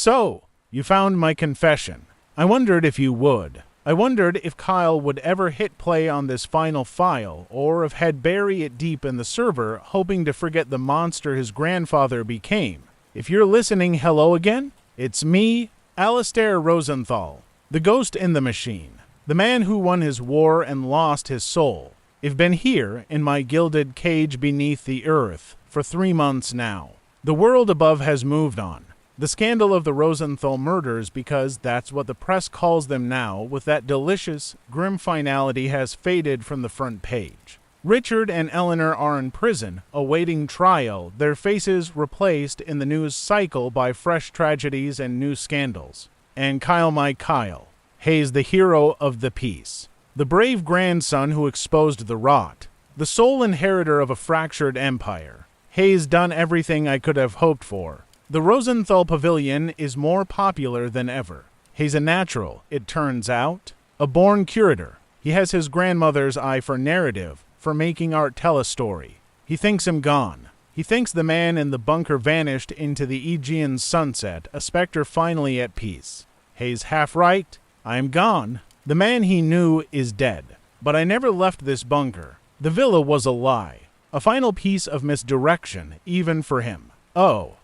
So, you found my confession. I wondered if you would. I wondered if Kyle would ever hit play on this final file, or if he'd bury it deep in the server, hoping to forget the monster his grandfather became. If you're listening, hello again? It's me, Alistair Rosenthal, the ghost in the machine, the man who won his war and lost his soul. I've been here, in my gilded cage beneath the earth, for 3 months now. The world above has moved on. The scandal of the Rosenthal murders, because that's what the press calls them now, with that delicious, grim finality, has faded from the front page. Richard and Eleanor are in prison, awaiting trial, their faces replaced in the news cycle by fresh tragedies and new scandals. And Kyle, my Kyle, Hayes, the hero of the piece, the brave grandson who exposed the rot, the sole inheritor of a fractured empire. Hayes done everything I could have hoped for. The Rosenthal Pavilion is more popular than ever. He's a natural, it turns out. A born curator. He has his grandmother's eye for narrative, for making art tell a story. He thinks him gone. He thinks the man in the bunker vanished into the Aegean sunset, a specter finally at peace. Hayes half right. I am gone. The man he knew is dead. But I never left this bunker. The villa was a lie. A final piece of misdirection, even for him. Oh.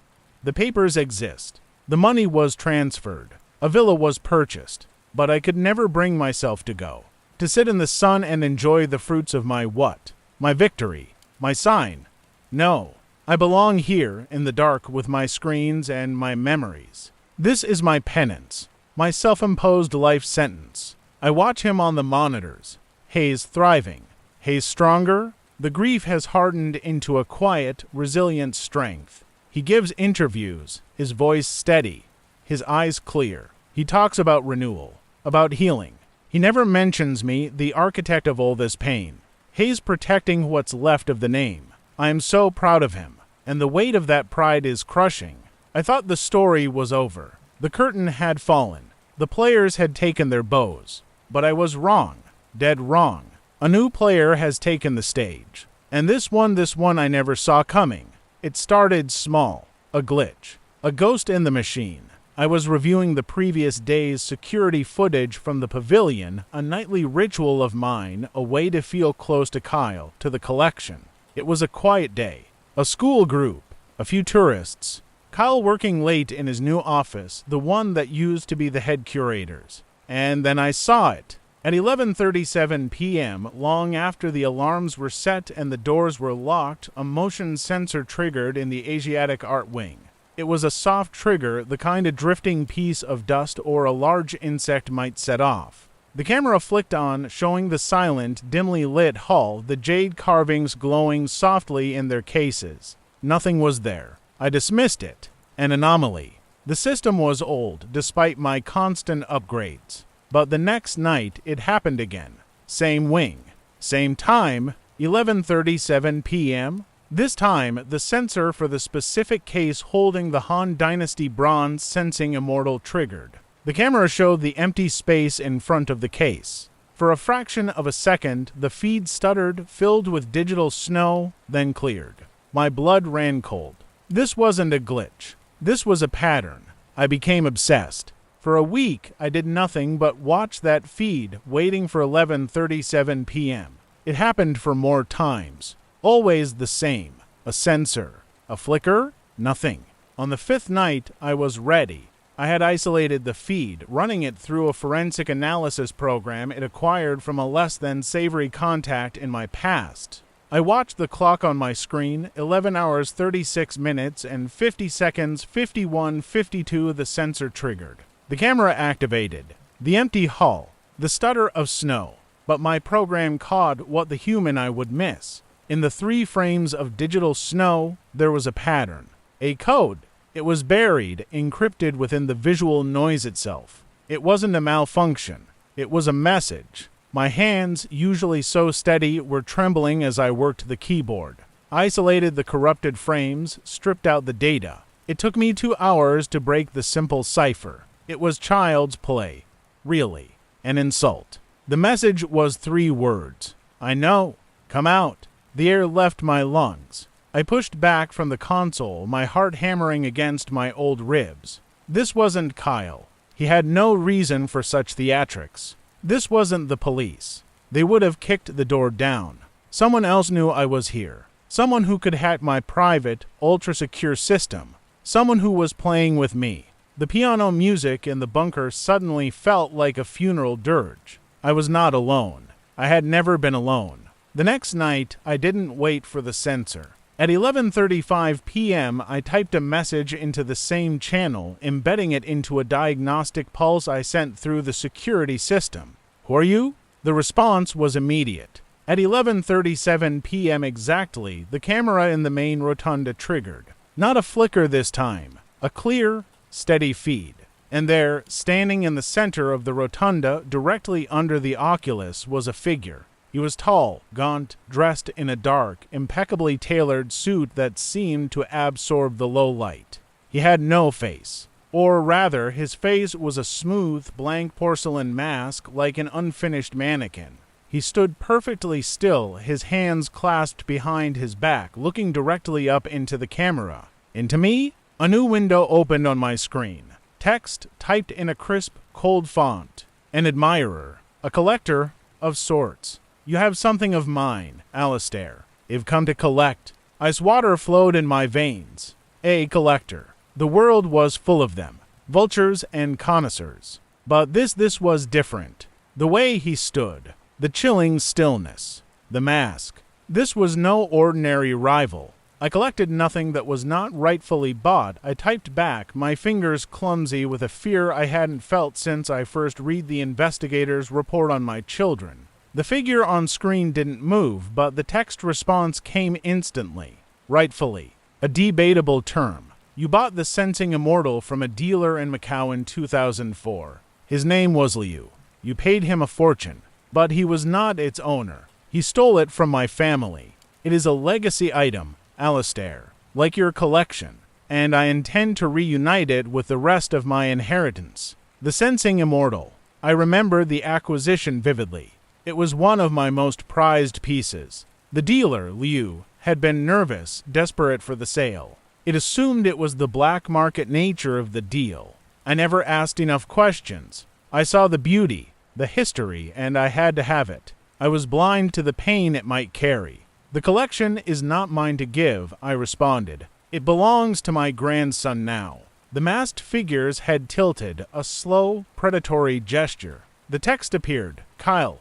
The papers exist. The money was transferred. A villa was purchased. But I could never bring myself to go. To sit in the sun and enjoy the fruits of my what? My victory. My sign. No. I belong here, in the dark, with my screens and my memories. This is my penance. My self-imposed life sentence. I watch him on the monitors. Hayes thriving. Hayes stronger. The grief has hardened into a quiet, resilient strength. He gives interviews, his voice steady, his eyes clear. He talks about renewal, about healing. He never mentions me, the architect of all this pain. Hayes protecting what's left of the name. I am so proud of him, and the weight of that pride is crushing. I thought the story was over. The curtain had fallen. The players had taken their bows. But I was wrong, dead wrong. A new player has taken the stage. And this one I never saw coming. It started small, a glitch, a ghost in the machine. I was reviewing the previous day's security footage from the pavilion, a nightly ritual of mine, a way to feel close to Kyle, to the collection. It was a quiet day, a school group, a few tourists, Kyle working late in his new office, the one that used to be the head curator's. And then I saw it. At 11:37 p.m., long after the alarms were set and the doors were locked, a motion sensor triggered in the Asiatic art wing. It was a soft trigger, the kind a drifting piece of dust or a large insect might set off. The camera flicked on, showing the silent, dimly lit hall, the jade carvings glowing softly in their cases. Nothing was there. I dismissed it. An anomaly. The system was old, despite my constant upgrades. But the next night, it happened again. Same wing. Same time, 11:37 p.m. This time, the sensor for the specific case holding the Han Dynasty bronze sensing immortal triggered. The camera showed the empty space in front of the case. For a fraction of a second, the feed stuttered, filled with digital snow, then cleared. My blood ran cold. This wasn't a glitch. This was a pattern. I became obsessed. For a week, I did nothing but watch that feed, waiting for 11:37 p.m. It happened for more times. Always the same. A sensor. A flicker? Nothing. On the 5th night, I was ready. I had isolated the feed, running it through a forensic analysis program it acquired from a less than savory contact in my past. I watched the clock on my screen, 11 hours 36 minutes and 50 seconds, 51:52 the sensor triggered. The camera activated. The empty hull. The stutter of snow. But my program caught what the human eye would miss. In the 3 frames of digital snow, there was a pattern. A code. It was buried, encrypted within the visual noise itself. It wasn't a malfunction. It was a message. My hands, usually so steady, were trembling as I worked the keyboard. Isolated the corrupted frames, stripped out the data. It took me 2 hours to break the simple cipher. It was child's play. Really. An insult. The message was 3 words. I know. Come out. The air left my lungs. I pushed back from the console, my heart hammering against my old ribs. This wasn't Kyle. He had no reason for such theatrics. This wasn't the police. They would have kicked the door down. Someone else knew I was here. Someone who could hack my private, ultra-secure system. Someone who was playing with me. The piano music in the bunker suddenly felt like a funeral dirge. I was not alone. I had never been alone. The next night, I didn't wait for the censor. At 11:35 p.m., I typed a message into the same channel, embedding it into a diagnostic pulse I sent through the security system. "Who are you?" The response was immediate. At 11:37 p.m. exactly, the camera in the main rotunda triggered. Not a flicker this time. A clear, steady feed. And there, standing in the center of the rotunda, directly under the oculus, was a figure. He was tall, gaunt, dressed in a dark, impeccably tailored suit that seemed to absorb the low light. He had no face. Or rather, his face was a smooth, blank porcelain mask like an unfinished mannequin. He stood perfectly still, his hands clasped behind his back, looking directly up into the camera. Into me? A new window opened on my screen. Text typed in a crisp, cold font. An admirer. A collector of sorts. "You have something of mine, Alistair. You've come to collect." Ice water flowed in my veins. A collector. The world was full of them. Vultures and connoisseurs. But this was different. The way he stood. The chilling stillness. The mask. This was no ordinary rival. I collected nothing that was not rightfully bought. I typed back, my fingers clumsy with a fear I hadn't felt since I first read the investigator's report on my children. The figure on screen didn't move, but the text response came instantly. Rightfully. A debatable term. You bought the Sensing Immortal from a dealer in Macau in 2004. His name was Liu. You paid him a fortune, but he was not its owner. He stole it from my family. It is a legacy item, Alistair, like your collection, and I intend to reunite it with the rest of my inheritance. The Sensing Immortal. I remember the acquisition vividly. It was one of my most prized pieces. The dealer, Liu, had been nervous, desperate for the sale. It assumed it was the black market nature of the deal. I never asked enough questions. I saw the beauty, the history, and I had to have it. I was blind to the pain it might carry. "The collection is not mine to give," I responded. "It belongs to my grandson now." The masked figure's head tilted, a slow, predatory gesture. The text appeared. Kyle.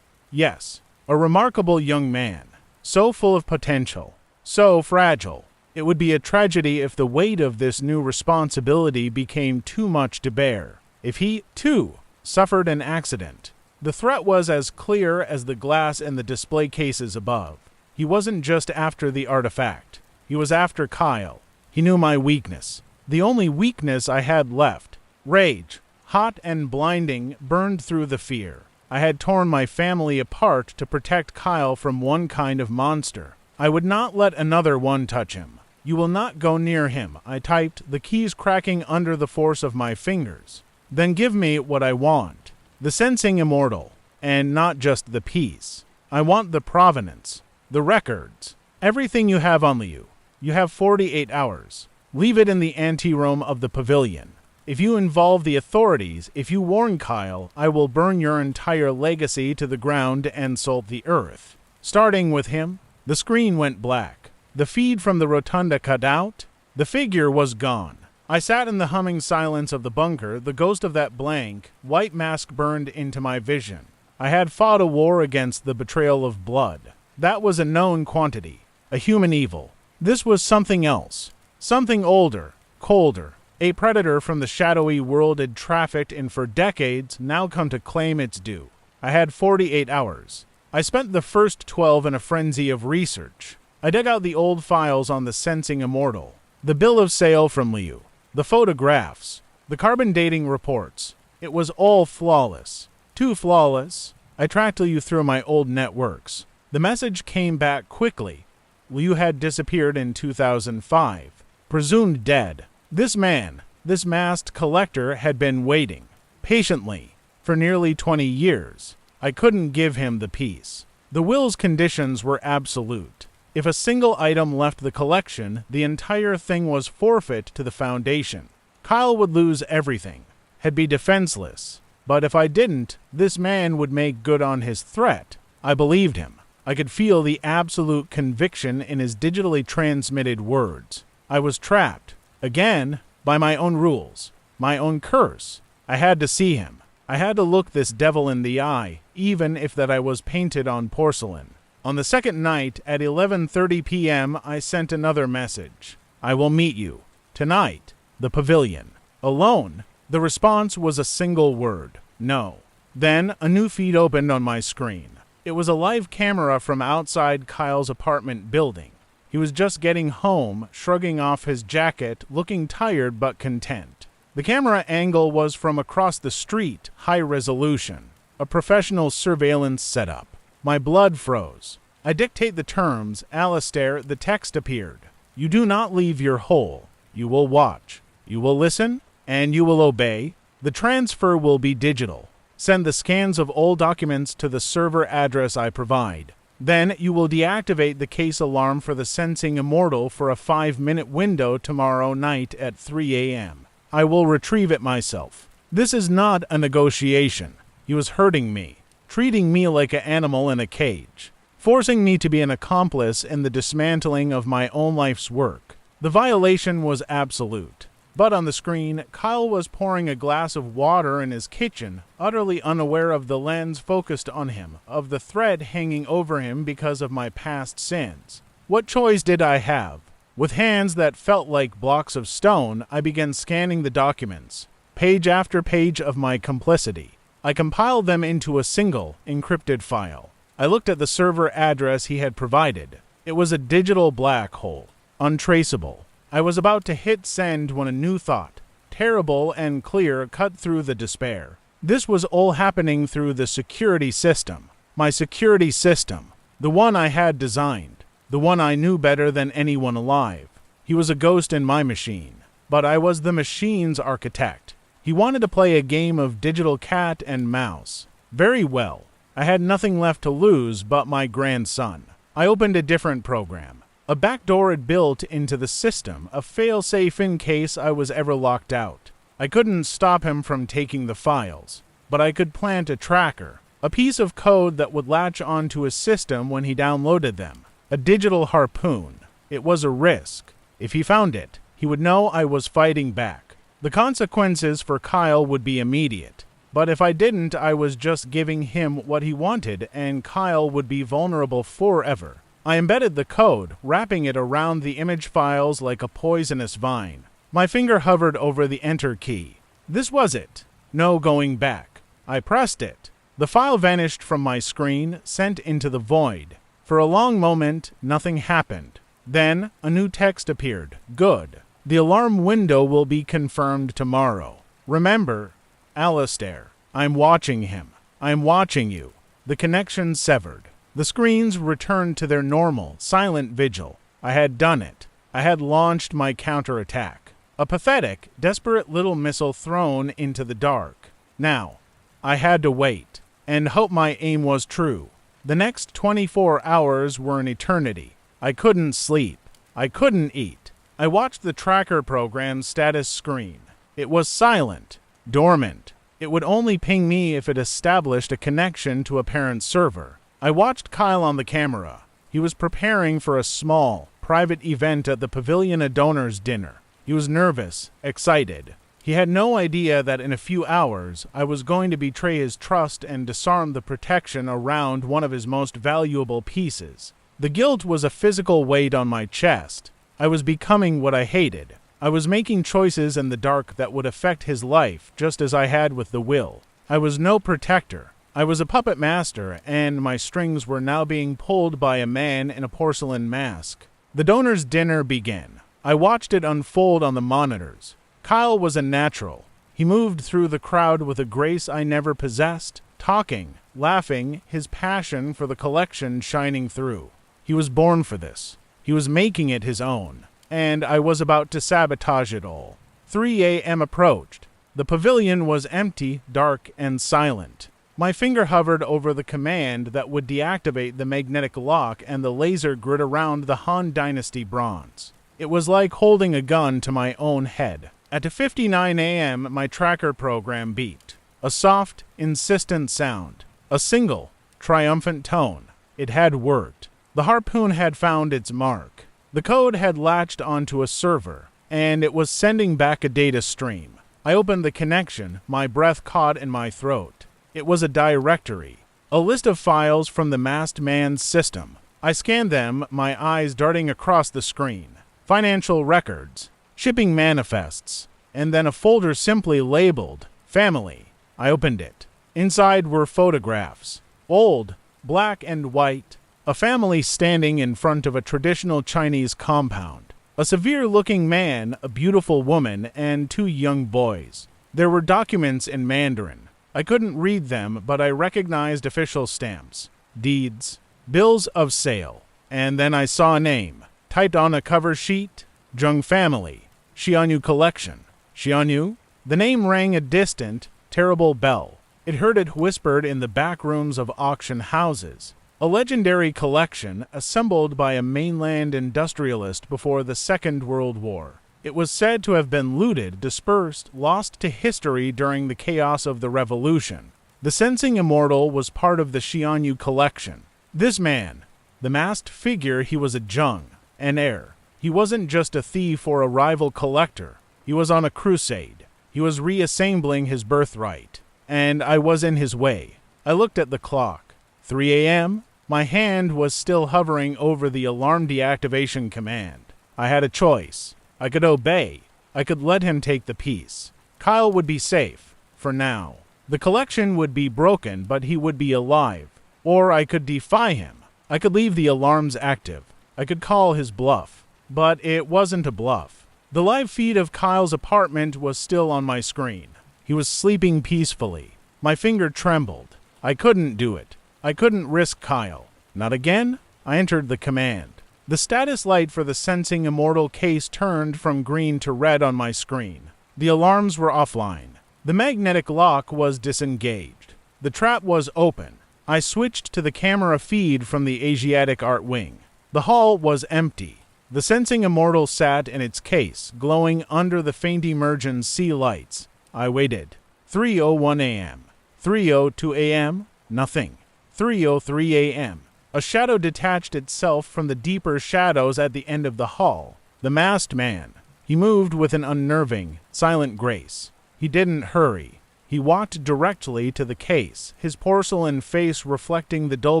Yes, a remarkable young man. So full of potential. So fragile. It would be a tragedy if the weight of this new responsibility became too much to bear. If he, too, suffered an accident. The threat was as clear as the glass in the display cases above. He wasn't just after the artifact. He was after Kyle. He knew my weakness. The only weakness I had left. Rage, hot and blinding, burned through the fear. I had torn my family apart to protect Kyle from one kind of monster. I would not let another one touch him. "You will not go near him," I typed, the keys cracking under the force of my fingers. "Then give me what I want. The Sensing Immortal. And not just the piece. I want the provenance. The records. Everything you have on Liu. You have 48 hours. Leave it in the anteroom of the pavilion. If you involve the authorities, if you warn Kyle, I will burn your entire legacy to the ground and salt the earth." Starting with him, the screen went black. The feed from the rotunda cut out. The figure was gone. I sat in the humming silence of the bunker, the ghost of that blank, white mask burned into my vision. I had fought a war against the betrayal of blood. That was a known quantity, a human evil. This was something else, something older, colder. A predator from the shadowy world had trafficked in for decades, now come to claim its due. I had 48 hours. I spent the first 12 in a frenzy of research. I dug out the old files on the Sensing Immortal, the bill of sale from Liu, the photographs, the carbon dating reports. It was all flawless. Too flawless. I tracked Liu through my old networks. The message came back quickly. Liu had disappeared in 2005, presumed dead. This man, this masked collector, had been waiting, patiently, for nearly 20 years. I couldn't give him the piece. The will's conditions were absolute. If a single item left the collection, the entire thing was forfeit to the Foundation. Kyle would lose everything, he'd be defenseless. But if I didn't, this man would make good on his threat. I believed him. I could feel the absolute conviction in his digitally transmitted words. I was trapped, again, by my own rules, my own curse. I had to see him. I had to look this devil in the eye, even if that I was painted on porcelain. On the second night, at 11:30 p.m., I sent another message. I will meet you. Tonight. The Pavilion. Alone. The response was a single word. No. Then, a new feed opened on my screen. It was a live camera from outside Kyle's apartment building. He was just getting home, shrugging off his jacket, looking tired but content. The camera angle was from across the street, high resolution. A professional surveillance setup. My blood froze. I dictate the terms. Alistair, the text appeared. You do not leave your hole. You will watch. You will listen, and you will obey. The transfer will be digital. Send the scans of all documents to the server address I provide. Then you will deactivate the case alarm for the Sensing Immortal for a 5-minute window tomorrow night at 3 a.m. I will retrieve it myself. This is not a negotiation. He was hurting me, treating me like an animal in a cage, forcing me to be an accomplice in the dismantling of my own life's work. The violation was absolute. But on the screen, Kyle was pouring a glass of water in his kitchen, utterly unaware of the lens focused on him, of the thread hanging over him because of my past sins. What choice did I have? With hands that felt like blocks of stone, I began scanning the documents, page after page of my complicity. I compiled them into a single, encrypted file. I looked at the server address he had provided. It was a digital black hole, untraceable. I was about to hit send when a new thought, terrible and clear, cut through the despair. This was all happening through the security system. My security system. The one I had designed. The one I knew better than anyone alive. He was a ghost in my machine. But I was the machine's architect. He wanted to play a game of digital cat and mouse. Very well. I had nothing left to lose but my grandson. I opened a different program. A backdoor had built into the system, a fail-safe in case I was ever locked out. I couldn't stop him from taking the files, but I could plant a tracker, a piece of code that would latch onto his system when he downloaded them. A digital harpoon. It was a risk. If he found it, he would know I was fighting back. The consequences for Kyle would be immediate. But if I didn't, I was just giving him what he wanted, and Kyle would be vulnerable forever. I embedded the code, wrapping it around the image files like a poisonous vine. My finger hovered over the enter key. This was it. No going back. I pressed it. The file vanished from my screen, sent into the void. For a long moment, nothing happened. Then, a new text appeared. Good. The alarm window will be confirmed tomorrow. Remember, Alistair, I'm watching him. I'm watching you. The connection severed. The screens returned to their normal, silent vigil. I had done it. I had launched my counterattack. A pathetic, desperate little missile thrown into the dark. Now, I had to wait, and hope my aim was true. The next 24 hours were an eternity. I couldn't sleep. I couldn't eat. I watched the tracker program's status screen. It was silent, dormant. It would only ping me if it established a connection to a parent server. I watched Kyle on the camera. He was preparing for a small, private event at the Pavilion, a donor's dinner. He was nervous, excited. He had no idea that in a few hours, I was going to betray his trust and disarm the protection around one of his most valuable pieces. The guilt was a physical weight on my chest. I was becoming what I hated. I was making choices in the dark that would affect his life, just as I had with the will. I was no protector. I was a puppet master, and my strings were now being pulled by a man in a porcelain mask. The donor's dinner began. I watched it unfold on the monitors. Kyle was a natural. He moved through the crowd with a grace I never possessed, talking, laughing, his passion for the collection shining through. He was born for this. He was making it his own, and I was about to sabotage it all. 3 a.m. approached. The pavilion was empty, dark, and silent. My finger hovered over the command that would deactivate the magnetic lock and the laser grid around the Han Dynasty bronze. It was like holding a gun to my own head. At 59 a.m., my tracker program beeped. A soft, insistent sound. A single, triumphant tone. It had worked. The harpoon had found its mark. The code had latched onto a server, and it was sending back a data stream. I opened the connection, my breath caught in my throat. It was a directory. A list of files from the masked man's system. I scanned them, my eyes darting across the screen. Financial records, shipping manifests, and then a folder simply labeled Family. I opened it. Inside were photographs. Old, black and white. A family standing in front of a traditional Chinese compound. A severe-looking man, a beautiful woman, and 2 young boys. There were documents in Mandarin. I couldn't read them, but I recognized official stamps, deeds, bills of sale. And then I saw a name, typed on a cover sheet, Zheng family, Xianyu collection. Xianyu? The name rang a distant, terrible bell. It heard it whispered in the back rooms of auction houses. A legendary collection assembled by a mainland industrialist before the Second World War. It was said to have been looted, dispersed, lost to history during the chaos of the Revolution. The Sensing Immortal was part of the Xianyu collection. This man, the masked figure, he was a Zheng, an heir. He wasn't just a thief or a rival collector. He was on a crusade. He was reassembling his birthright. And I was in his way. I looked at the clock. 3 a.m.? My hand was still hovering over the alarm deactivation command. I had a choice. I could obey. I could let him take the piece. Kyle would be safe, for now. The collection would be broken, but he would be alive. Or I could defy him. I could leave the alarms active. I could call his bluff. But it wasn't a bluff. The live feed of Kyle's apartment was still on my screen. He was sleeping peacefully. My finger trembled. I couldn't do it. I couldn't risk Kyle. Not again? I entered the command. The status light for the Sensing Immortal case turned from green to red on my screen. The alarms were offline. The magnetic lock was disengaged. The trap was open. I switched to the camera feed from the Asiatic art wing. The hall was empty. The Sensing Immortal sat in its case, glowing under the faint emergence sea lights. I waited. 3:01 a.m. 3:02 a.m. Nothing. 3:03 a.m. A shadow detached itself from the deeper shadows at the end of the hall. The masked man. He moved with an unnerving, silent grace. He didn't hurry. He walked directly to the case, his porcelain face reflecting the dull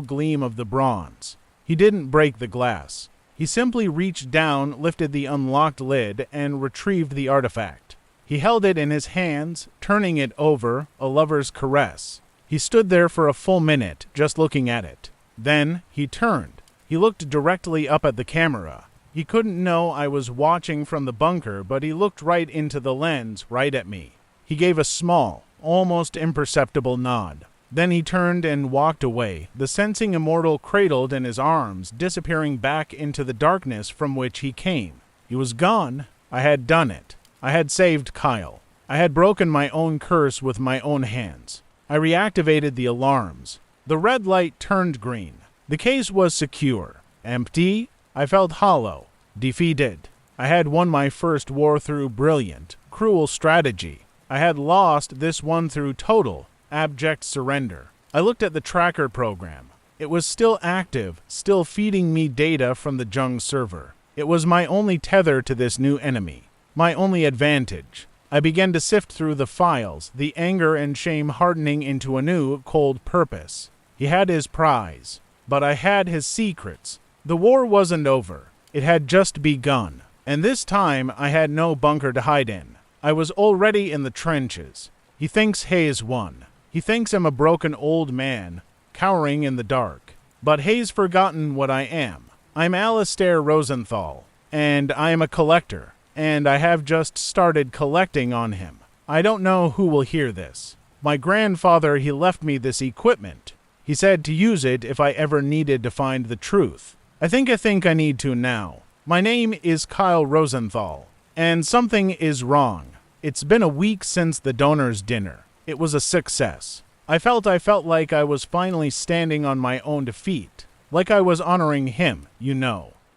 gleam of the bronze. He didn't break the glass. He simply reached down, lifted the unlocked lid, and retrieved the artifact. He held it in his hands, turning it over, a lover's caress. He stood there for a full minute, just looking at it. Then he turned. He looked directly up at the camera. He couldn't know I was watching from the bunker, but he looked right into the lens, right at me. He gave a small, almost imperceptible nod. Then he turned and walked away, the Sensing Immortal cradled in his arms, disappearing back into the darkness from which he came. He was gone. I had done it. I had saved Kyle. I had broken my own curse with my own hands. I reactivated the alarms. The red light turned green. The case was secure. Empty. I felt hollow. Defeated. I had won my first war through brilliant, cruel strategy. I had lost this one through total, abject surrender. I looked at the tracker program. It was still active, still feeding me data from the Zheng server. It was my only tether to this new enemy. My only advantage. I began to sift through the files, the anger and shame hardening into a new, cold purpose. He had his prize, but I had his secrets. The war wasn't over. It had just begun. And this time, I had no bunker to hide in. I was already in the trenches. He thinks Hayes won. He thinks I'm a broken old man, cowering in the dark. But Hayes forgotten what I am. I'm Alistair Rosenthal, and I am a collector. And I have just started collecting on him. I don't know who will hear this. My grandfather, he left me this equipment. He said to use it if I ever needed to find the truth. I think I need to now. My name is Kyle Rosenthal, and something is wrong. It's been a week since the donor's dinner. It was a success. I felt like I was finally standing on my own defeat, like I was honoring him,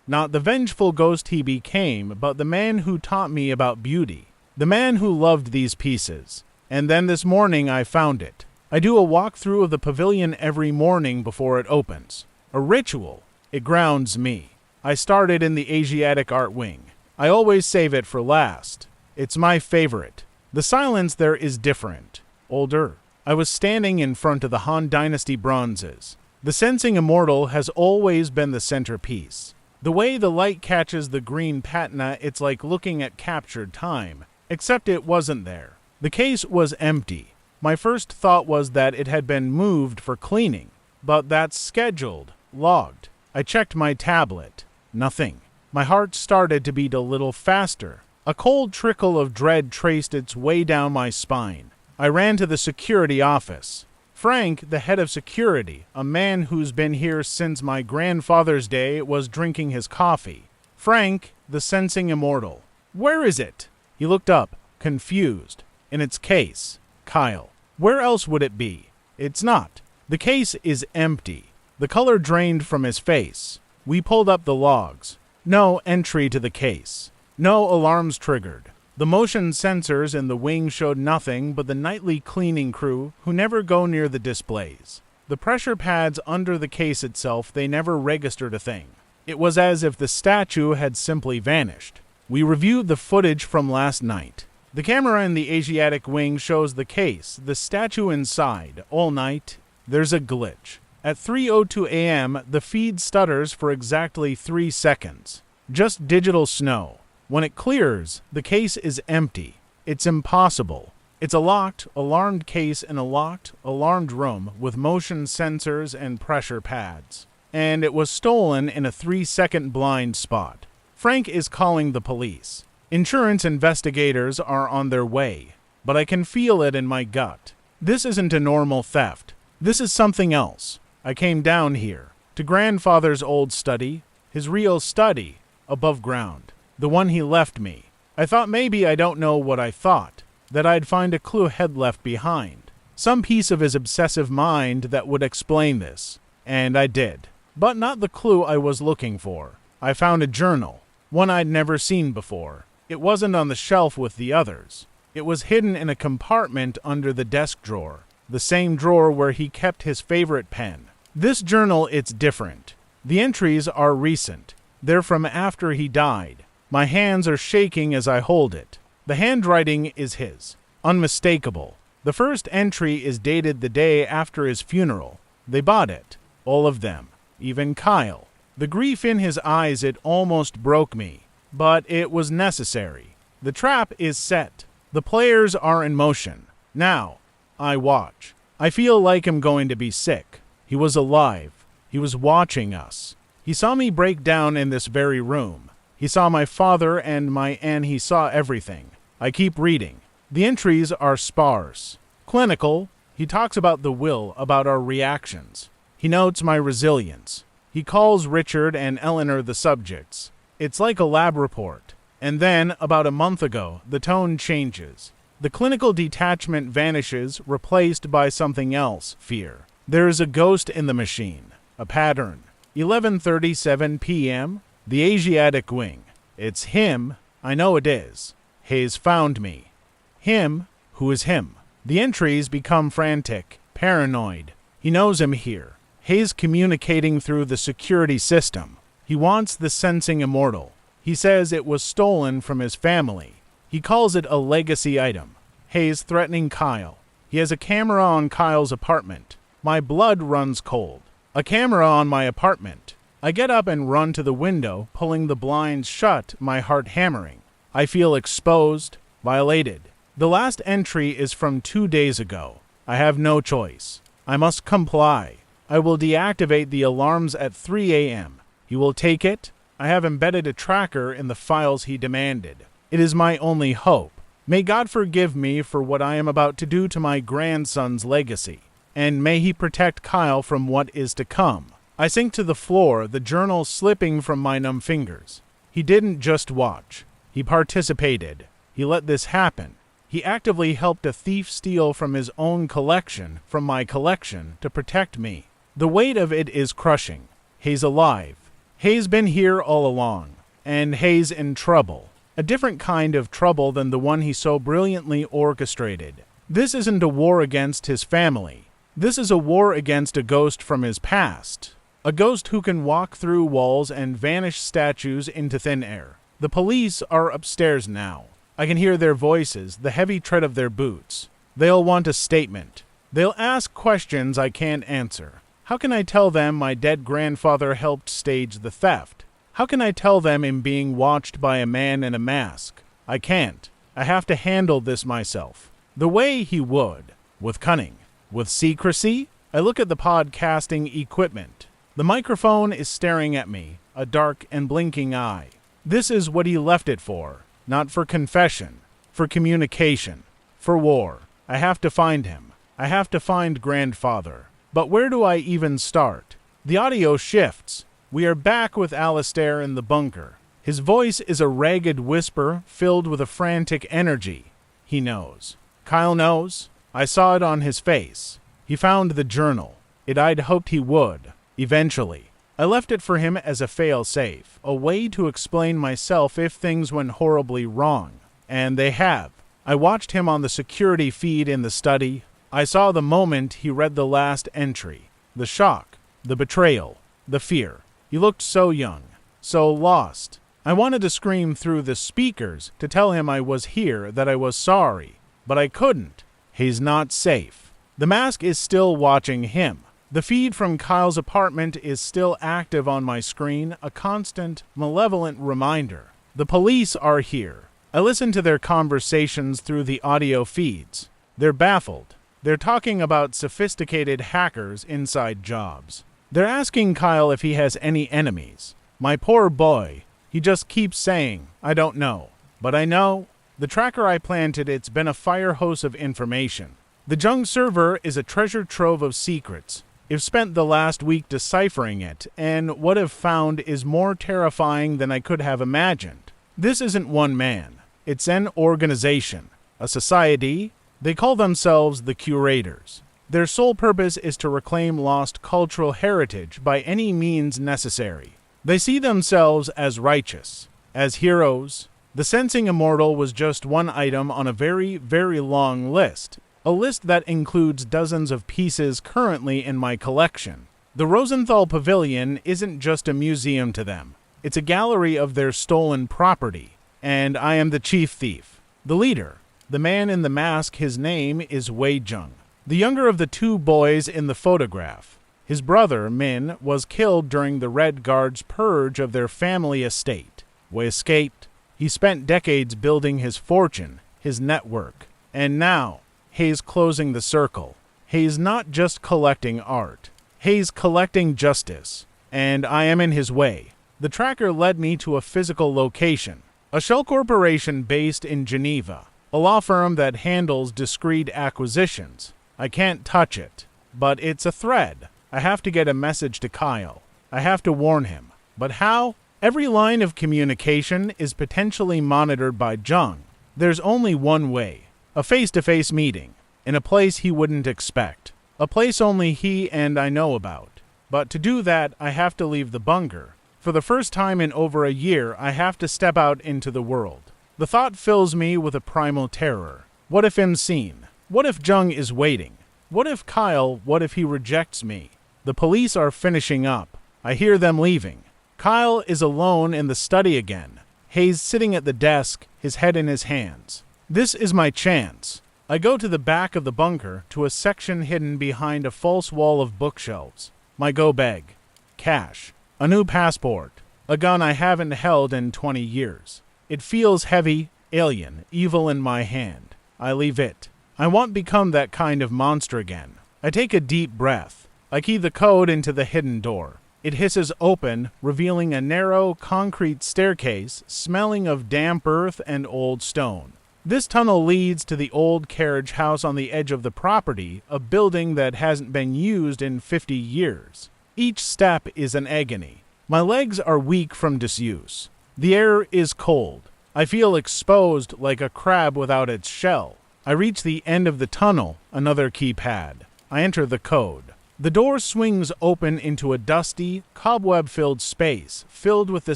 Not the vengeful ghost he became, but the man who taught me about beauty. The man who loved these pieces. And then this morning I found it. I do a walkthrough of the pavilion every morning before it opens. A ritual. It grounds me. I started in the Asiatic art wing. I always save it for last. It's my favorite. The silence there is different. Older. I was standing in front of the Han Dynasty bronzes. The sensing immortal has always been the centerpiece. The way the light catches the green patina, it's like looking at captured time. Except it wasn't there. The case was empty. My first thought was that it had been moved for cleaning. But that's scheduled. Logged. I checked my tablet. Nothing. My heart started to beat a little faster. A cold trickle of dread traced its way down my spine. I ran to the security office. Frank, the head of security, a man who's been here since my grandfather's day, was drinking his coffee. Frank, the sensing immortal. Where is it? He looked up, confused. In its case. Kyle. Where else would it be? It's not. The case is empty. The color drained from his face. We pulled up the logs. No entry to the case. No alarms triggered. The motion sensors in the wing showed nothing but the nightly cleaning crew who never go near the displays. The pressure pads under the case itself, they never registered a thing. It was as if the statue had simply vanished. We reviewed the footage from last night. The camera in the Asiatic wing shows the case, the statue inside, all night. There's a glitch. At 3:02 a.m., the feed stutters for exactly 3 seconds. Just digital snow. When it clears, the case is empty. It's impossible. It's a locked, alarmed case in a locked, alarmed room with motion sensors and pressure pads. And it was stolen in a 3-second blind spot. Frank is calling the police. Insurance investigators are on their way, but I can feel it in my gut. This isn't a normal theft. This is something else. I came down here, to Grandfather's old study, his real study, above ground. The one he left me. I thought maybe I don't know what I thought, that I'd find a clue had left behind. Some piece of his obsessive mind that would explain this. And I did. But not the clue I was looking for. I found a journal, one I'd never seen before. It wasn't on the shelf with the others. It was hidden in a compartment under the desk drawer, the same drawer where he kept his favorite pen. This journal, it's different. The entries are recent. They're from after he died. My hands are shaking as I hold it. The handwriting is his. Unmistakable. The first entry is dated the day after his funeral. They bought it. All of them. Even Kyle. The grief in his eyes, it almost broke me. But it was necessary. The trap is set. The players are in motion. Now, I watch. I feel like I'm going to be sick. He was alive. He was watching us. He saw me break down in this very room. He saw my father and he saw everything. I keep reading. The entries are sparse. Clinical. He talks about the will, about our reactions. He notes my resilience. He calls Richard and Eleanor the subjects. It's like a lab report. And then, about a month ago, the tone changes. The clinical detachment vanishes, replaced by something else, fear. There is a ghost in the machine. A pattern. 11:37 p.m., the Asiatic wing. It's him. I know it is. Hayes found me. Him. Who is him? The entries become frantic, paranoid. He knows I'm here. Hayes communicating through the security system. He wants the sensing immortal. He says it was stolen from his family. He calls it a legacy item. Hayes threatening Kyle. He has a camera on Kyle's apartment. My blood runs cold. A camera on my apartment. I get up and run to the window, pulling the blinds shut, my heart hammering. I feel exposed, violated. The last entry is from 2 days ago. I have no choice. I must comply. I will deactivate the alarms at 3 a.m. He will take it. I have embedded a tracker in the files he demanded. It is my only hope. May God forgive me for what I am about to do to my grandson's legacy. And may he protect Kyle from what is to come. I sink to the floor, the journal slipping from my numb fingers. He didn't just watch. He participated. He let this happen. He actively helped a thief steal from his own collection, from my collection, to protect me. The weight of it is crushing. Hayes alive. Hayes been here all along. And Hayes in trouble. A different kind of trouble than the one he so brilliantly orchestrated. This isn't a war against his family. This is a war against a ghost from his past. A ghost who can walk through walls and vanish statues into thin air. The police are upstairs now. I can hear their voices, the heavy tread of their boots. They'll want a statement. They'll ask questions I can't answer. How can I tell them my dead grandfather helped stage the theft? How can I tell them I'm being watched by a man in a mask? I can't. I have to handle this myself. The way he would. With cunning. With secrecy. I look at the podcasting equipment. The microphone is staring at me, a dark and blinking eye. This is what he left it for. Not for confession. For communication. For war. I have to find him. I have to find Grandfather. But where do I even start? The audio shifts. We are back with Alistair in the bunker. His voice is a ragged whisper filled with a frantic energy. He knows. Kyle knows. I saw it on his face. He found the journal. I'd hoped he would. Eventually. I left it for him as a fail-safe, a way to explain myself if things went horribly wrong. And they have. I watched him on the security feed in the study. I saw the moment he read the last entry. The shock, the betrayal, the fear. He looked so young, so lost. I wanted to scream through the speakers to tell him I was here, that I was sorry. But I couldn't. He's not safe. The mask is still watching him. The feed from Kyle's apartment is still active on my screen, a constant, malevolent reminder. The police are here. I listen to their conversations through the audio feeds. They're baffled. They're talking about sophisticated hackers inside jobs. They're asking Kyle if he has any enemies. My poor boy. He just keeps saying, I don't know. But I know. The tracker I planted, it's been a fire hose of information. The Zheng server is a treasure trove of secrets. I've spent the last week deciphering it, and what I've found is more terrifying than I could have imagined. This isn't one man. It's an organization. A society. They call themselves the Curators. Their sole purpose is to reclaim lost cultural heritage by any means necessary. They see themselves as righteous, as heroes. The Sensing Immortal was just one item on a very, very long list. A list that includes dozens of pieces currently in my collection. The Rosenthal Pavilion isn't just a museum to them. It's a gallery of their stolen property. And I am the chief thief. The leader. The man in the mask, his name is Zheng. The younger of the two boys in the photograph. His brother, Min, was killed during the Red Guard's purge of their family estate. Wei escaped. He spent decades building his fortune, his network. And now, he's closing the circle. He's not just collecting art. He's collecting justice. And I am in his way. The tracker led me to a physical location. A shell corporation based in Geneva. A law firm that handles discrete acquisitions. I can't touch it. But it's a thread. I have to get a message to Kyle. I have to warn him. But how? Every line of communication is potentially monitored by Zheng. There's only one way. A face-to-face meeting. In a place he wouldn't expect. A place only he and I know about. But to do that, I have to leave the bunker. For the first time in over a year, I have to step out into the world. The thought fills me with a primal terror. What if I'm seen? What if Zheng is waiting? What if he rejects me? The police are finishing up. I hear them leaving. Kyle is alone in the study again. He's sitting at the desk, his head in his hands. This is my chance. I go to the back of the bunker, to a section hidden behind a false wall of bookshelves. My go bag. Cash. A new passport. A gun I haven't held in 20 years. It feels heavy, alien, evil in my hand. I leave it. I won't become that kind of monster again. I take a deep breath. I key the code into the hidden door. It hisses open, revealing a narrow, concrete staircase smelling of damp earth and old stone. This tunnel leads to the old carriage house on the edge of the property, a building that hasn't been used in 50 years. Each step is an agony. My legs are weak from disuse. The air is cold. I feel exposed like a crab without its shell. I reach the end of the tunnel, another keypad. I enter the code. The door swings open into a dusty, cobweb-filled space, filled with the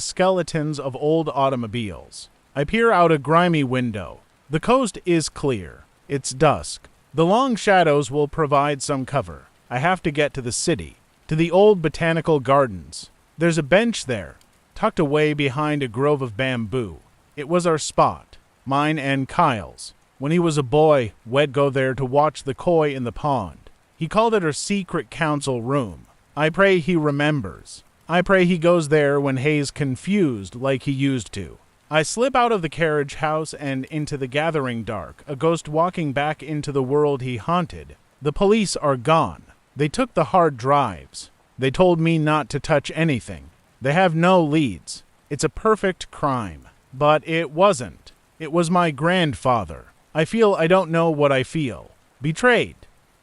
skeletons of old automobiles. I peer out a grimy window. The coast is clear. It's dusk. The long shadows will provide some cover. I have to get to the city, to the old botanical gardens. There's a bench there, tucked away behind a grove of bamboo. It was our spot, mine and Kyle's. When he was a boy, we'd go there to watch the koi in the pond. He called it our secret council room. I pray he remembers. I pray he goes there when Hay's confused like he used to. I slip out of the carriage house and into the gathering dark, a ghost walking back into the world he haunted. The police are gone. They took the hard drives. They told me not to touch anything. They have no leads. It's a perfect crime. But it wasn't. It was my grandfather. I feel I don't know what I feel. Betrayed?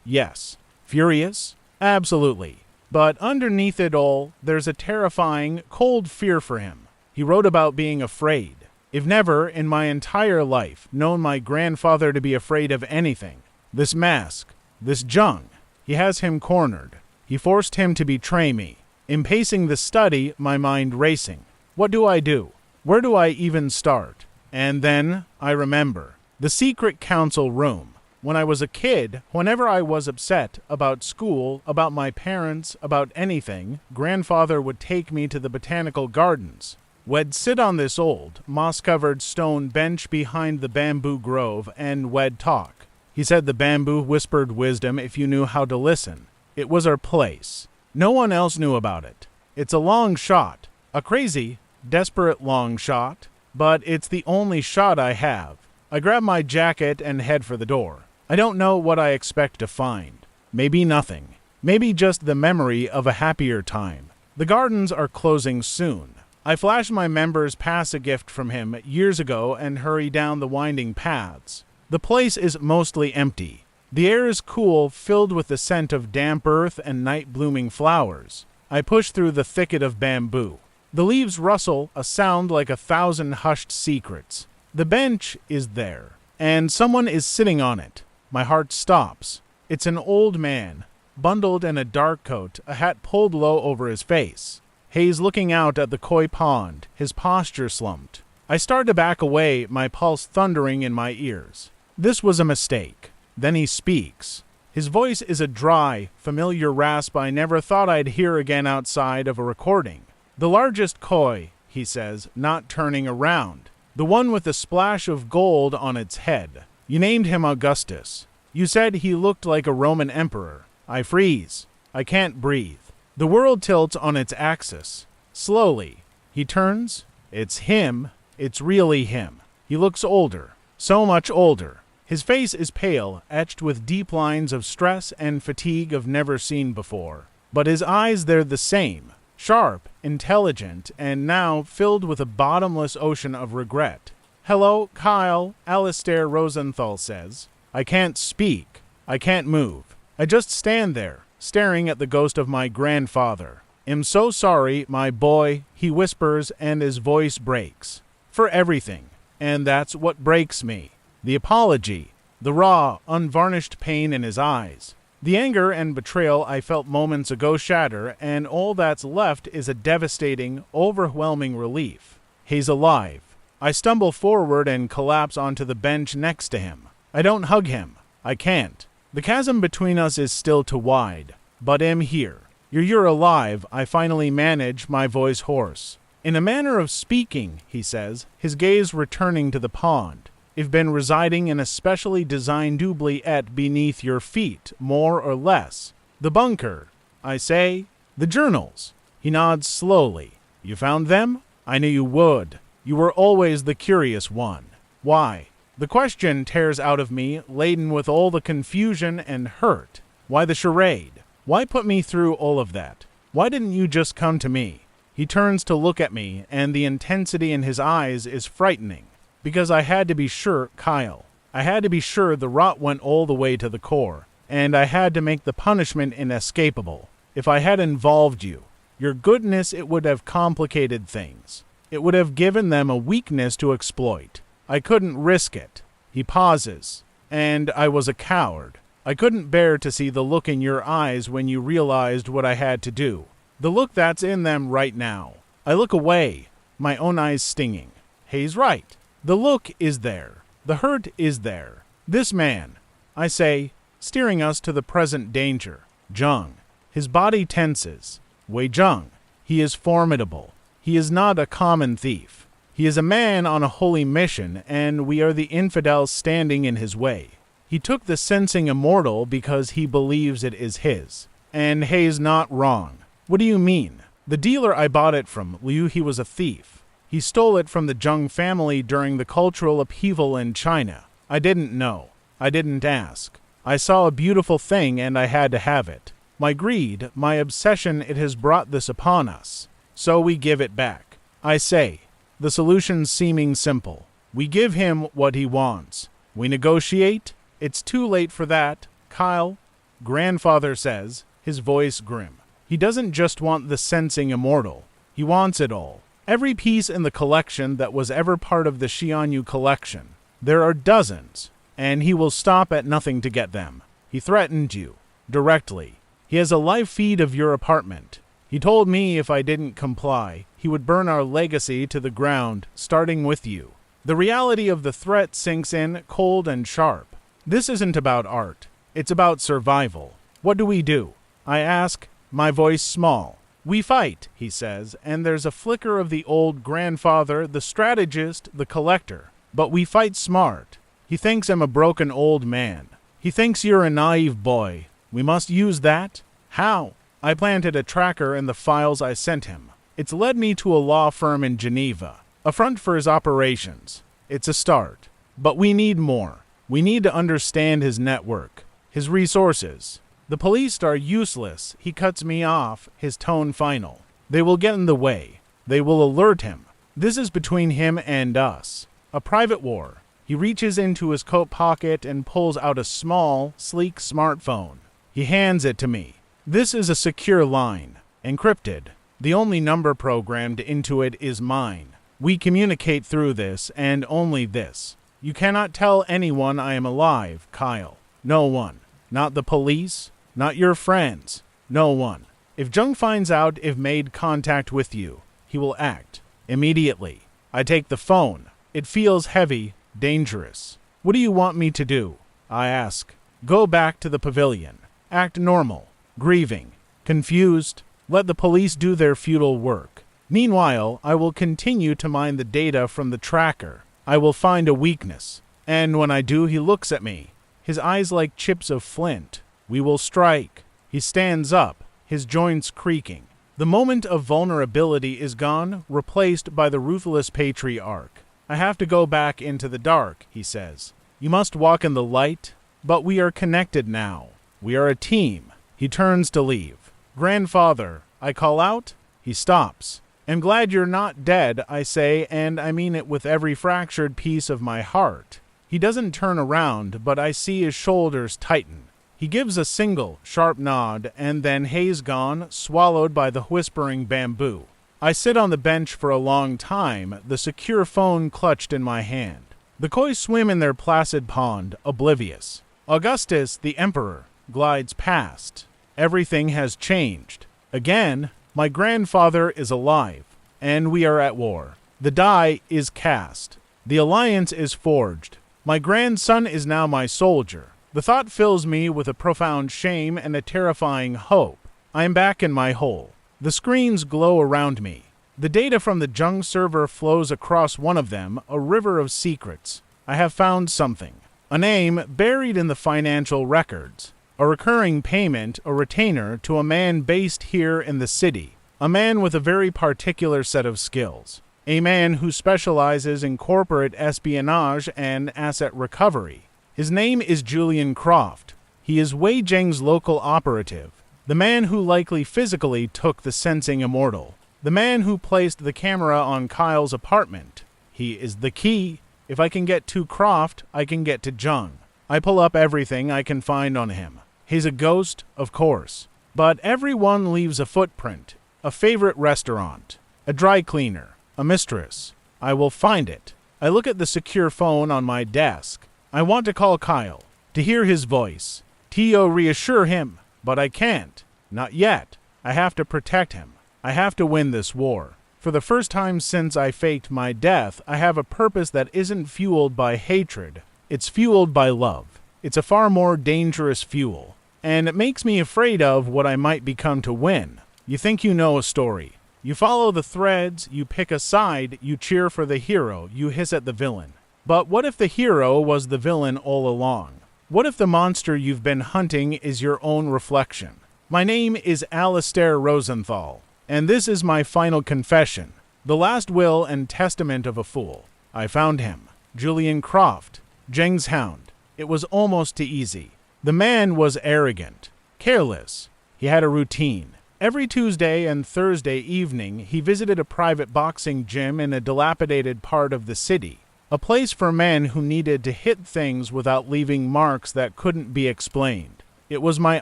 Yes. Furious? Absolutely. But underneath it all, there's a terrifying, cold fear for him. He wrote about being afraid. I've never, in my entire life, known my grandfather to be afraid of anything. This mask, this Zheng, he has him cornered. He forced him to betray me. In pacing the study, my mind racing. What do I do? Where do I even start? And then I remember. The secret council room. When I was a kid, whenever I was upset about school, about my parents, about anything, grandfather would take me to the botanical gardens. We'd sit on this old, moss-covered stone bench behind the bamboo grove and we'd talk. He said the bamboo whispered wisdom if you knew how to listen. It was our place. No one else knew about it. It's a long shot. A crazy, desperate long shot. But it's the only shot I have. I grab my jacket and head for the door. I don't know what I expect to find. Maybe nothing. Maybe just the memory of a happier time. The gardens are closing soon. I flash my member's pass a gift from him years ago and hurry down the winding paths. The place is mostly empty. The air is cool, filled with the scent of damp earth and night-blooming flowers. I push through the thicket of bamboo. The leaves rustle, a sound like 1,000 hushed secrets. The bench is there, and someone is sitting on it. My heart stops. It's an old man, bundled in a dark coat, a hat pulled low over his face. He's looking out at the koi pond, his posture slumped. I start to back away, my pulse thundering in my ears. This was a mistake. Then he speaks. His voice is a dry, familiar rasp I never thought I'd hear again outside of a recording. The largest koi, he says, not turning around. The one with the splash of gold on its head. You named him Augustus. You said he looked like a Roman emperor. I freeze. I can't breathe. The world tilts on its axis. Slowly. He turns. It's him. It's really him. He looks older. So much older. His face is pale, etched with deep lines of stress and fatigue of never seen before. But his eyes, they're the same. Sharp, intelligent, and now filled with a bottomless ocean of regret. Hello, Kyle, Alistair Rosenthal says. I can't speak. I can't move. I just stand there, staring at the ghost of my grandfather. Am so sorry, my boy, he whispers, and his voice breaks. For everything. And that's what breaks me. The apology. The raw, unvarnished pain in his eyes. The anger and betrayal I felt moments ago shatter, and all that's left is a devastating, overwhelming relief. He's alive. I stumble forward and collapse onto the bench next to him. I don't hug him. I can't. The chasm between us is still too wide. But am here. You're alive, I finally manage, my voice hoarse. In a manner of speaking, he says, his gaze returning to the pond. I've been residing in a specially designed oubliette beneath your feet, more or less. The bunker, I say. The journals. He nods slowly. You found them? I knew you would. You were always the curious one. Why? The question tears out of me, laden with all the confusion and hurt. Why the charade? Why put me through all of that? Why didn't you just come to me? He turns to look at me, and the intensity in his eyes is frightening. Because I had to be sure, Kyle. I had to be sure the rot went all the way to the core, and I had to make the punishment inescapable. If I had involved you, your goodness, it would have complicated things. It would have given them a weakness to exploit. I couldn't risk it. He pauses. And I was a coward. I couldn't bear to see the look in your eyes when you realized what I had to do. The look that's in them right now. I look away, my own eyes stinging. He's right. The look is there. The hurt is there. This man, I say, steering us to the present danger. Zheng. His body tenses. Wei Zheng. He is formidable. He is not a common thief. He is a man on a holy mission, and we are the infidels standing in his way. He took the sensing immortal because he believes it is his. And Hei's not wrong. What do you mean? The dealer I bought it from knew he was a thief. He stole it from the Zheng family during the cultural upheaval in China. I didn't know. I didn't ask. I saw a beautiful thing and I had to have it. My greed, my obsession, it has brought this upon us. So we give it back. I say, the solution's seeming simple. We give him what he wants. We negotiate. It's too late for that, Kyle. Grandfather says, his voice grim. He doesn't just want the sensing immortal. He wants it all. Every piece in the collection that was ever part of the Xianyu collection. There are dozens, and he will stop at nothing to get them. He threatened you, directly. He has a live feed of your apartment. He told me if I didn't comply, he would burn our legacy to the ground, starting with you. The reality of the threat sinks in cold and sharp. This isn't about art. It's about survival. What do? I ask, my voice small. We fight, he says, and there's a flicker of the old grandfather, the strategist, the collector. But we fight smart. He thinks I'm a broken old man. He thinks you're a naive boy. We must use that? How? I planted a tracker in the files I sent him. It's led me to a law firm in Geneva, a front for his operations. It's a start. But we need more. We need to understand his network, his resources. The police are useless. He cuts me off, his tone final. They will get in the way. They will alert him. This is between him and us. A private war. He reaches into his coat pocket and pulls out a small, sleek smartphone. He hands it to me. This is a secure line, encrypted. The only number programmed into it is mine. We communicate through this and only this. You cannot tell anyone I am alive, Kyle. No one. Not the police. Not your friends. No one. If Zheng finds out I've made contact with you, he will act. Immediately. I take the phone. It feels heavy, dangerous. What do you want me to do? I ask. Go back to the pavilion. Act normal. Grieving. Confused. Let the police do their futile work. Meanwhile, I will continue to mine the data from the tracker. I will find a weakness. And when I do, he looks at me. His eyes like chips of flint. We will strike. He stands up, his joints creaking. The moment of vulnerability is gone, replaced by the ruthless patriarch. I have to go back into the dark, he says. You must walk in the light, but we are connected now. We are a team. He turns to leave. Grandfather, I call out. He stops. I'm glad you're not dead, I say, and I mean it with every fractured piece of my heart. He doesn't turn around, but I see his shoulders tighten. He gives a single, sharp nod, and then Hei's gone, swallowed by the whispering bamboo. I sit on the bench for a long time, the secure phone clutched in my hand. The koi swim in their placid pond, oblivious. Augustus, the emperor, glides past. Everything has changed. Again, my grandfather is alive, and we are at war. The die is cast. The alliance is forged. My grandson is now my soldier. The thought fills me with a profound shame and a terrifying hope. I am back in my hole. The screens glow around me. The data from the Zheng server flows across one of them, a river of secrets. I have found something. A name buried in the financial records. A recurring payment, a retainer, to a man based here in the city. A man with a very particular set of skills. A man who specializes in corporate espionage and asset recovery. His name is Julian Croft. He is Wei Zheng's local operative. The man who likely physically took the sensing immortal. The man who placed the camera on Kyle's apartment. He is the key. If I can get to Croft, I can get to Zheng. I pull up everything I can find on him. He's a ghost, of course. But everyone leaves a footprint. A favorite restaurant. A dry cleaner. A mistress. I will find it. I look at the secure phone on my desk. I want to call Kyle, to hear his voice, to reassure him, but I can't. Not yet. I have to protect him. I have to win this war. For the first time since I faked my death, I have a purpose that isn't fueled by hatred. It's fueled by love. It's a far more dangerous fuel, and it makes me afraid of what I might become to win. You think you know a story. You follow the threads, you pick a side, you cheer for the hero, you hiss at the villain. But what if the hero was the villain all along? What if the monster you've been hunting is your own reflection? My name is Alistair Rosenthal, and this is my final confession, the last will and testament of a fool. I found him, Julian Croft, Zheng's hound. It was almost too easy. The man was arrogant, careless. He had a routine. Every Tuesday and Thursday evening, he visited a private boxing gym in a dilapidated part of the city, a place for men who needed to hit things without leaving marks that couldn't be explained. It was my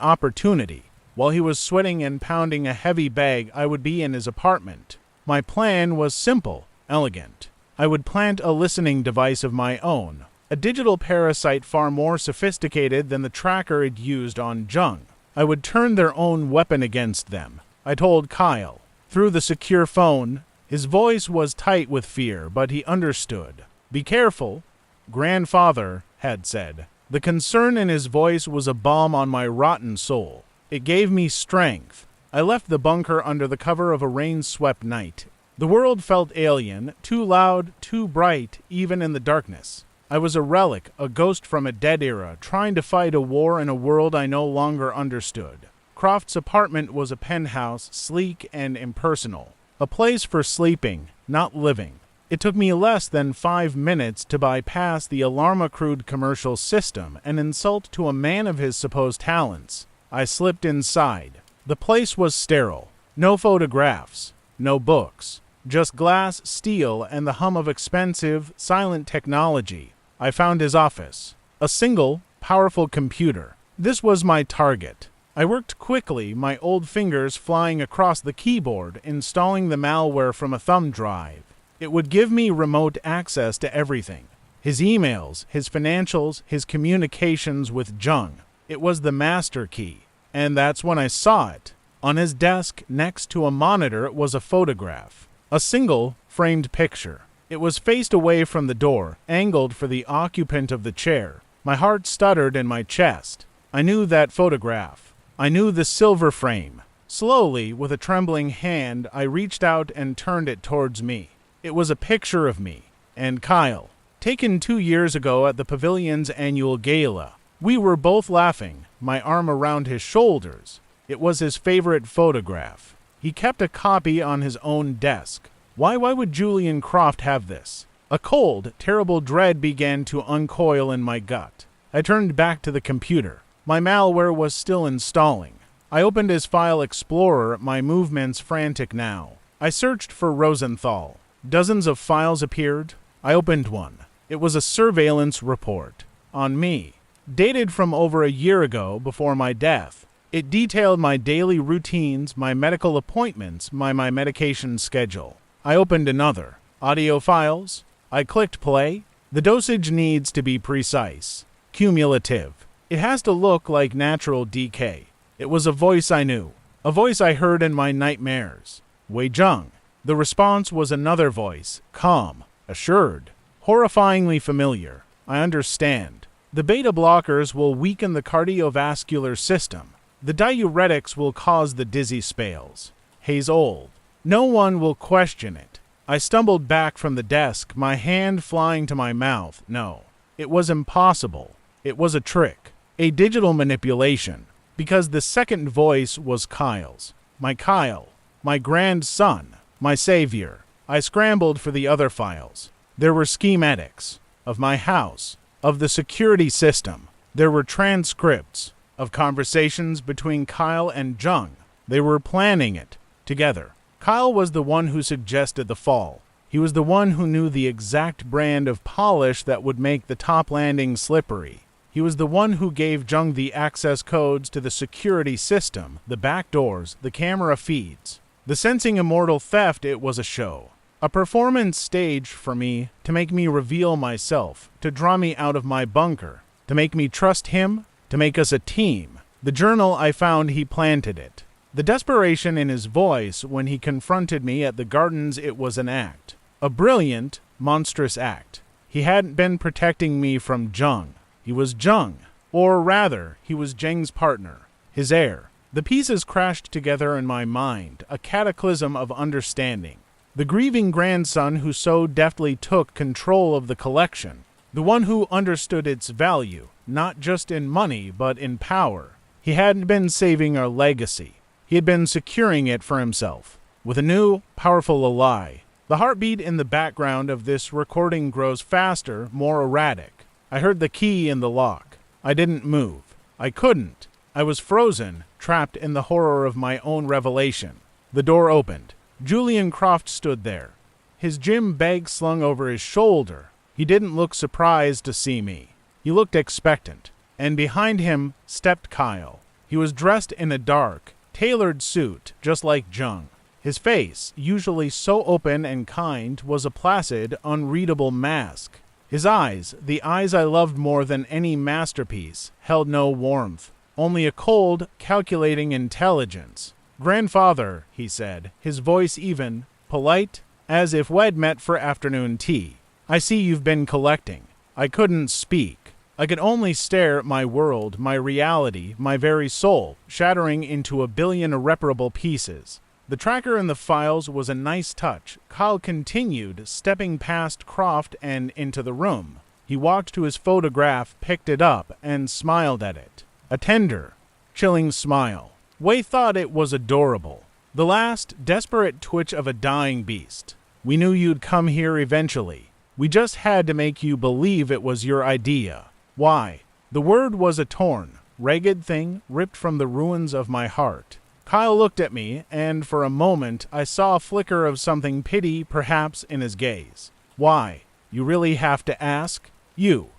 opportunity. While he was sweating and pounding a heavy bag, I would be in his apartment. My plan was simple, elegant. I would plant a listening device of my own, a digital parasite far more sophisticated than the tracker it used on Zheng. I would turn their own weapon against them. I told Kyle. Through the secure phone, his voice was tight with fear, but he understood. "Be careful," Grandfather had said. The concern in his voice was a balm on my rotten soul. It gave me strength. I left the bunker under the cover of a rain-swept night. The world felt alien, too loud, too bright, even in the darkness. I was a relic, a ghost from a dead era, trying to fight a war in a world I no longer understood. Croft's apartment was a penthouse, sleek and impersonal. A place for sleeping, not living. It took me less than 5 minutes to bypass the alarm-accrued commercial system, an insult to a man of his supposed talents. I slipped inside. The place was sterile. No photographs, no books, just glass, steel, and the hum of expensive, silent technology. I found his office. A single, powerful computer. This was my target. I worked quickly, my old fingers flying across the keyboard, installing the malware from a thumb drive. It would give me remote access to everything. His emails, his financials, his communications with Zheng. It was the master key. And that's when I saw it. On his desk, next to a monitor, was a photograph. A single, framed picture. It was faced away from the door, angled for the occupant of the chair. My heart stuttered in my chest. I knew that photograph. I knew the silver frame. Slowly, with a trembling hand, I reached out and turned it towards me. It was a picture of me and Kyle, taken 2 years ago at the pavilion's annual gala. We were both laughing, my arm around his shoulders. It was his favorite photograph. He kept a copy on his own desk. Why would Julian Croft have this? A cold, terrible dread began to uncoil in my gut. I turned back to the computer. My malware was still installing. I opened his file explorer, my movements frantic now. I searched for Rosenthal. Dozens of files appeared. I opened one. It was a surveillance report. On me. Dated from over a year ago, before my death. It detailed my daily routines, my medical appointments, my medication schedule. I opened another. Audio files. I clicked play. The dosage needs to be precise. Cumulative. It has to look like natural decay. It was a voice I knew. A voice I heard in my nightmares. Wei Zheng. The response was another voice. Calm. Assured. Horrifyingly familiar. I understand. The beta blockers will weaken the cardiovascular system. The diuretics will cause the dizzy spells. He's old. No one will question it. I stumbled back from the desk, my hand flying to my mouth. No. It was impossible. It was a trick. A digital manipulation. Because the second voice was Kyle's. My Kyle. My grandson. My savior. I scrambled for the other files. There were schematics. Of my house. Of the security system. There were transcripts of conversations between Kyle and Zheng. They were planning it together. Kyle was the one who suggested the fall. He was the one who knew the exact brand of polish that would make the top landing slippery. He was the one who gave Zheng the access codes to the security system, the back doors, the camera feeds. The sensing immortal theft, it was a show. A performance staged for me to make me reveal myself, to draw me out of my bunker, to make me trust him, to make us a team. The journal I found, he planted it. The desperation in his voice when he confronted me at the gardens, it was an act. A brilliant, monstrous act. He hadn't been protecting me from Zheng. He was Zheng. Or rather, he was Zheng's partner, his heir. The pieces crashed together in my mind, a cataclysm of understanding. The grieving grandson who so deftly took control of the collection. The one who understood its value, not just in money, but in power. He hadn't been saving our legacy. He had been securing it for himself, with a new, powerful ally. The heartbeat in the background of this recording grows faster, more erratic. I heard the key in the lock. I didn't move. I couldn't. I was frozen, trapped in the horror of my own revelation. The door opened. Julian Croft stood there, his gym bag slung over his shoulder. He didn't look surprised to see me. He looked expectant. And behind him stepped Kyle. He was dressed in a dark, tailored suit, just like Zheng. His face, usually so open and kind, was a placid, unreadable mask. His eyes, the eyes I loved more than any masterpiece, held no warmth, only a cold, calculating intelligence. "Grandfather," he said, his voice even, polite, as if we'd met for afternoon tea. "I see you've been collecting." I couldn't speak. I could only stare at my world, my reality, my very soul, shattering into a billion irreparable pieces. The tracker in the files was a nice touch. Kyle continued, stepping past Croft and into the room. He walked to his photograph, picked it up, and smiled at it. A tender, chilling smile. Wei thought it was adorable. The last, desperate twitch of a dying beast. "We knew you'd come here eventually. We just had to make you believe it was your idea." Why? The word was a torn, ragged thing ripped from the ruins of my heart. Kyle looked at me, and for a moment I saw a flicker of something pity, perhaps, in his gaze. "Why? You really have to ask? You,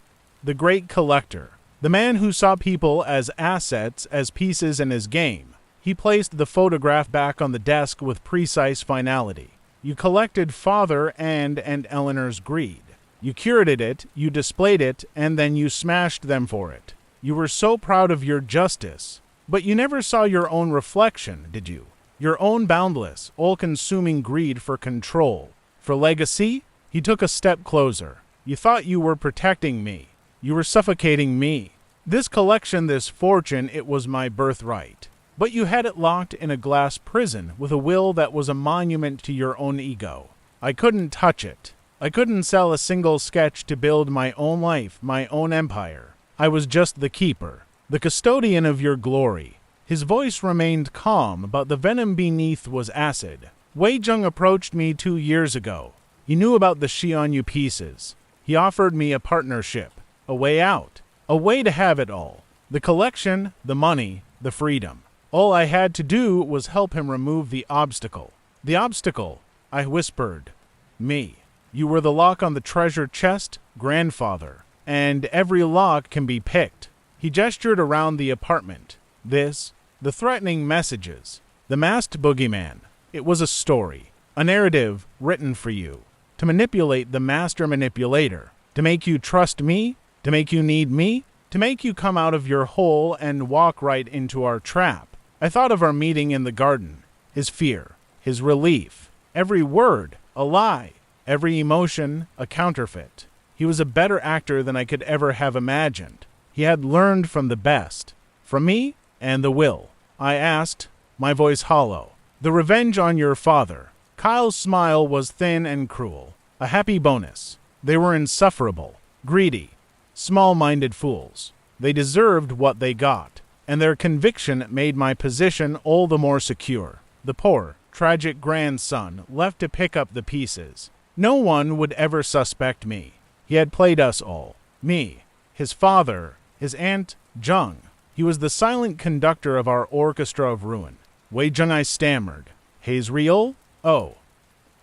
the great collector, the man who saw people as assets, as pieces in his game." He placed the photograph back on the desk with precise finality. "You collected Father and Eleanor's greed. You curated it, you displayed it, and then you smashed them for it. You were so proud of your justice. But you never saw your own reflection, did you? Your own boundless, all-consuming greed for control. For legacy?" He took a step closer. "You thought you were protecting me. You were suffocating me. This collection, this fortune, it was my birthright. But you had it locked in a glass prison with a will that was a monument to your own ego. I couldn't touch it. I couldn't sell a single sketch to build my own life, my own empire. I was just the keeper. The custodian of your glory." His voice remained calm, but the venom beneath was acid. "Wei Zheng approached me 2 years ago. He knew about the Xianyu pieces. He offered me a partnership, a way out, a way to have it all. The collection, the money, the freedom. All I had to do was help him remove the obstacle." "The obstacle," I whispered. "Me. You were the lock on the treasure chest, grandfather. And every lock can be picked." He gestured around the apartment. The threatening messages, the masked boogeyman. It was a story, a narrative written for you, to manipulate the master manipulator, to make you trust me, to make you need me, to make you come out of your hole and walk right into our trap. I thought of our meeting in the garden, his fear, his relief, every word, a lie, every emotion, a counterfeit. He was a better actor than I could ever have imagined. He had learned from the best, from me and the will. I asked, my voice hollow, "The revenge on your father." Kyle's smile was thin and cruel, a happy bonus. They were insufferable, greedy, small-minded fools. They deserved what they got, and their conviction made my position all the more secure. The poor, tragic grandson left to pick up the pieces. No one would ever suspect me. He had played us all. Me, his father, his aunt, Zheng. He was the silent conductor of our orchestra of ruin. "Wei Zheng," I stammered. "Hei's real?" "Oh,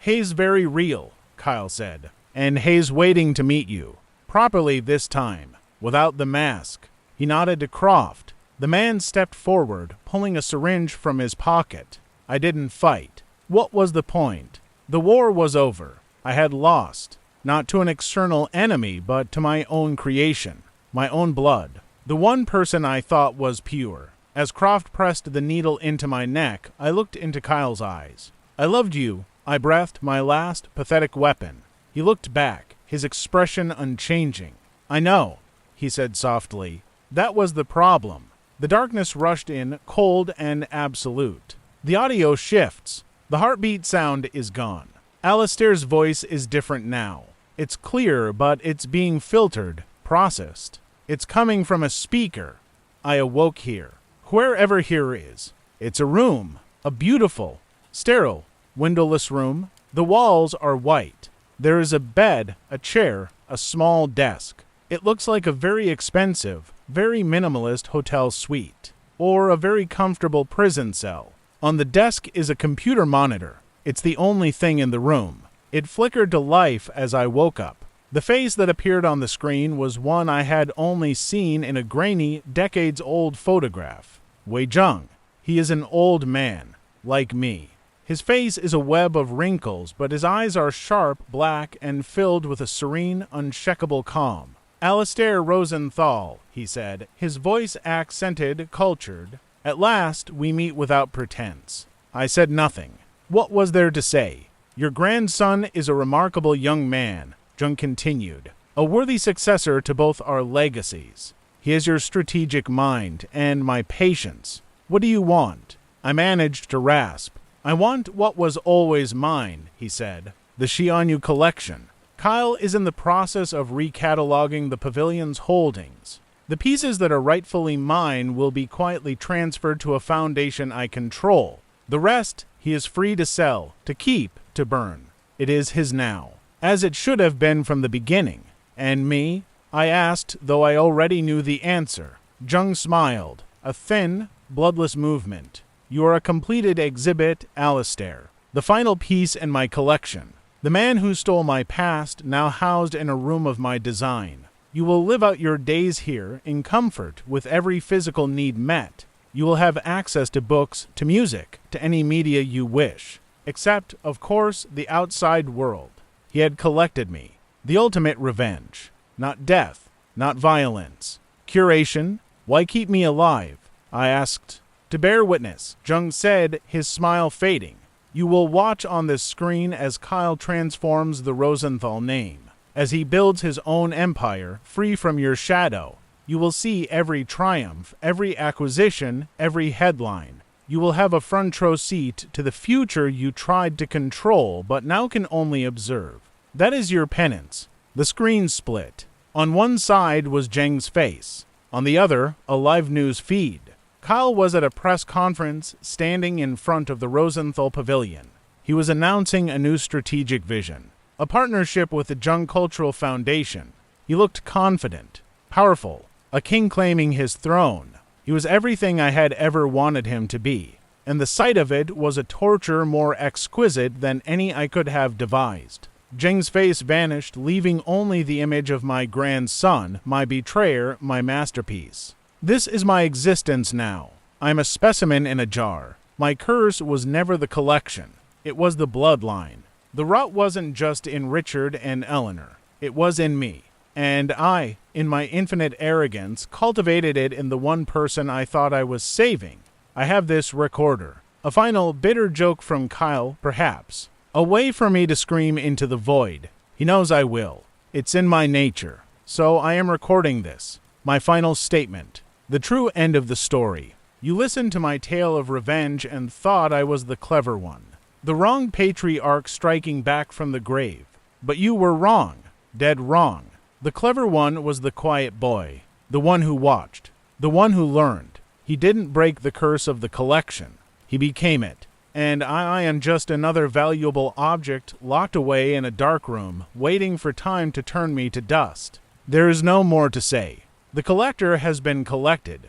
Hei's very real," Kyle said. "And Hei's waiting to meet you. Properly this time, without the mask." He nodded to Croft. The man stepped forward, pulling a syringe from his pocket. I didn't fight. What was the point? The war was over. I had lost. Not to an external enemy, but to my own creation, my own blood. The one person I thought was pure. As Croft pressed the needle into my neck, I looked into Kyle's eyes. I loved you, I breathed my last pathetic weapon. He looked back, his expression unchanging. I know, he said softly. That was the problem. The darkness rushed in, cold and absolute. The audio shifts. The heartbeat sound is gone. Alistair's voice is different now. It's clear, but it's being filtered, processed. It's coming from a speaker. I awoke here. Wherever here is. It's a room. A beautiful, sterile, windowless room. The walls are white. There is a bed, a chair, a small desk. It looks like a very expensive, very minimalist hotel suite, or a very comfortable prison cell. On the desk is a computer monitor. It's the only thing in the room. It flickered to life as I woke up. The face that appeared on the screen was one I had only seen in a grainy, decades-old photograph. Wei Zheng. He is an old man, like me. His face is a web of wrinkles, but his eyes are sharp, black, and filled with a serene, unshakable calm. Alistair Rosenthal, he said, his voice accented, cultured. At last, we meet without pretense. I said nothing. What was there to say? Your grandson is a remarkable young man, Zheng continued, a worthy successor to both our legacies. He has your strategic mind and my patience. What do you want? I managed to rasp. I want what was always mine, he said, the Xianyu collection. Kyle is in the process of recataloguing the pavilion's holdings. The pieces that are rightfully mine will be quietly transferred to a foundation I control. The rest he is free to sell, to keep, to burn. It is his now, as it should have been from the beginning. And me? I asked, though I already knew the answer. Zheng smiled, a thin, bloodless movement. You are a completed exhibit, Alistair. The final piece in my collection. The man who stole my past, now housed in a room of my design. You will live out your days here, in comfort, with every physical need met. You will have access to books, to music, to any media you wish. Except, of course, the outside world. He had collected me. The ultimate revenge. Not death, not violence. Curation? Why keep me alive? I asked. To bear witness, Zheng said, his smile fading. You will watch on this screen as Kyle transforms the Rosenthal name. As he builds his own empire, free from your shadow. You will see every triumph, every acquisition, every headline. You will have a front row seat to the future you tried to control but now can only observe. That is your penance. The screen split. On one side was Zheng's face. On the other, a live news feed. Kyle was at a press conference, standing in front of the Rosenthal Pavilion. He was announcing a new strategic vision, a partnership with the Zheng Cultural Foundation. He looked confident, powerful, a king claiming his throne. He was everything I had ever wanted him to be, and the sight of it was a torture more exquisite than any I could have devised. Zheng's face vanished, leaving only the image of my grandson, my betrayer, my masterpiece. This is my existence now. I am a specimen in a jar. My curse was never the collection. It was the bloodline. The rot wasn't just in Richard and Eleanor. It was in me. And I, in my infinite arrogance, cultivated it in the one person I thought I was saving. I have this recorder. A final bitter joke from Kyle, perhaps. A way for me to scream into the void. He knows I will. It's in my nature. So I am recording this. My final statement. The true end of the story. You listened to my tale of revenge and thought I was the clever one. The wrong patriarch striking back from the grave. But you were wrong. Dead wrong. The clever one was the quiet boy. The one who watched. The one who learned. He didn't break the curse of the collection. He became it. And I am just another valuable object locked away in a dark room, waiting for time to turn me to dust. There is no more to say. The collector has been collected.